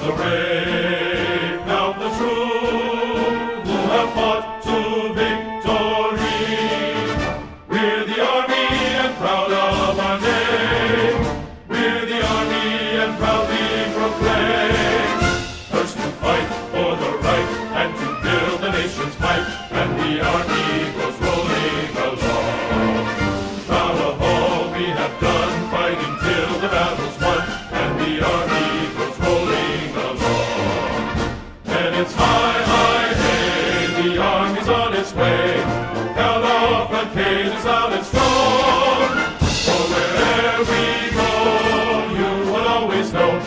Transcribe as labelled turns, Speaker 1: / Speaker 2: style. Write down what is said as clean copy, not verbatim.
Speaker 1: the brave, count the true, who have fought to victory. We're the army and proud of our name. We're the army and proudly proclaim. First to fight for the right and to build the nation's might, and the army goes rolling along. Proud of all we have done, fighting till the battle's won, and the army goes rolling along. And it's high, high, hey, the army's on its way. Count off and cages loud and strong. For wherever we go, you will always know